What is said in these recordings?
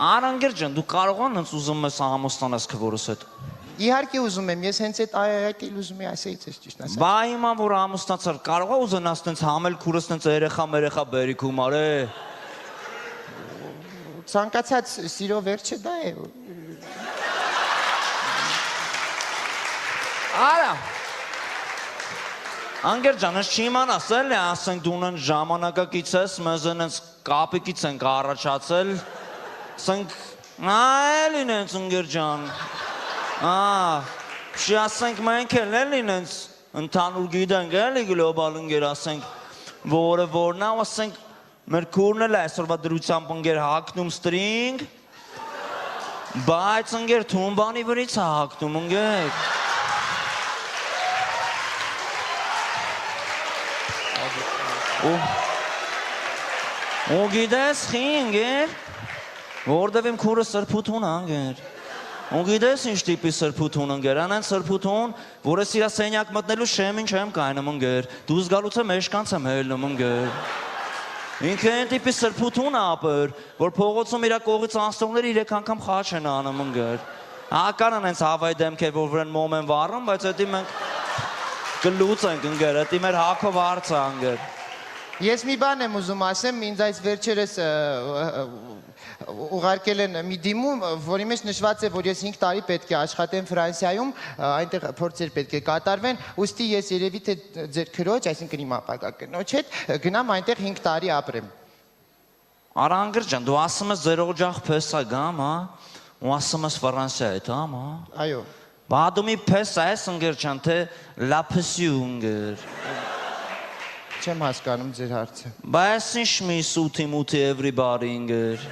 Արանգեր ջան, դու կարող ես ուզում ես ամուսնանաս քվորս հետ։ Իհարկե ուզում եմ, ես հենց այդ էլ ուզում եմ ասեից ես ճիշտ ասած։ Բա հիմա որ ամուսնացար, կարող ես ուզենաս տենց համել քուրս տենց երեխա բերիք ու մարե։ Ցանկացած սիրո վերջը դա է։ Արա։ Անգեր ջան, ես չիմանաս էլի, ասենք դու ունեն ժամանակակից ես, մեզ այնց կապիկից ենք առաջացել, ասենք, էլին ենց անգեր ջան, շի ասենք մենք էլ էլին ենց ընդանուր գիտենք էլի գլոբալ անգեր ասենք, որը որն է, ասենք, մեր քուրն էլ այսօրվա դրությամբ անգեր հակնում ստրինգ, բայց անգեր թումբանի վրից է հակնում անգեր։ Ու գիտես խինգեր, որտև իմ քուրը սրբութուն անգեր, ու գիտես ինչ տիպի սրբութուն անգեր, անեն սրբութուն, որ ես իրա սենյակ մտնելու շեմին չեմ կայնում անգեր, դու զգալուց է մեշկանց եմ հելնում անգեր, ինքը են տիպի սրբութուն ապր, որ փողոցում իրա կողից անստողները 3 անգամ խաչ են անում անգեր, հական անենց հավայ դեմք է, որ վրեն մոմ են վարում, բայց հետի մենք կլուծ ենք անգեր, հետի մեր հակով հարց անգեր։ Ես մի բան եմ ուզում ասեմ, ինձ այս վերջերս ուղարկել են մի դիմում, որի մեջ նշված է, որ ես 5 տարի պետք է աշխատեմ Ֆրանսիայում, այնտեղ փորձեր պետք է կատարվեն, ուստի ես երևի թե ձեր քրոջ, այսինքն իմ ապագա կնոջ հետ, գնամ այնտեղ 5 տարի ապրեմ։ Արանգր ջան, դու ասում ես ձեր օջախ փեսա գամ, հա, ու ասում ես Ֆրանսիա հետ, հա։ Այո։ Բա դու մի փեսա ես անգեր ջան, թե լա փեսյունգեր։ Չեմ հասկանում ձեր հարցը։ Բայց ինչ մի սութի մութի everybody անգեր։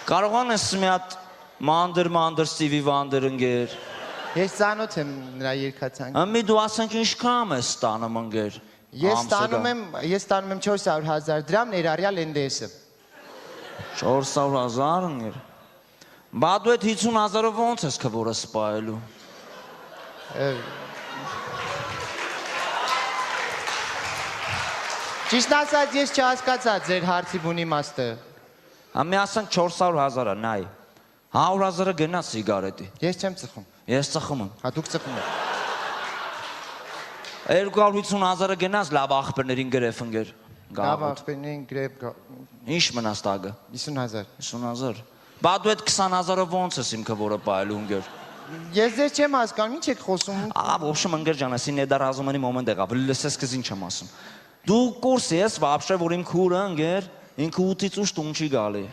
Կարող ես մի հատ մանդր Ստիվի Վանդեր անգեր։ Ես ծանոթ եմ նրա երգացանկը։ Մի դու ասենք ինչքան ես ստանում անգեր։ Ես ստանում եմ 400,000 դրամ ներառյալ NDS-ը։ 400,000 անգեր։ Բա դու այդ 50,000-ով ոնց ես քվորը սպայելու։ Ճիշտ ասած ես չհասկացա ձեր հարցի բուն իմաստը։ Ամի ասենք 400,000-ը, նայ։ 100,000-ը գնա սիգարետի։ Ես չեմ ծխում։ Ես ծխում եմ։ Հա դուք ծխում եք։ 250,000-ը գնաս լավ աղբերներին գրեվ ընկեր։ Լավ աղբերներին գրեվ։ Ինչ մնաս տագը։ 50,000։ 50,000։ Բա դու այդ 20,000-ով ոնց ես իմ քվորը պայելու ընկեր։ Ես ձեզ չեմ հասկանում, ինչ եք խոսում։ В общем, ընկեր ջան, ասի նեդարազումանի մոմենտ եղավ, լսես քեզ ինչ եմ ասում։ Դու կուրս ես, вообще, որ իմ քուրը ընկեր, ինքը 8-ից 8 տուն չի գալի։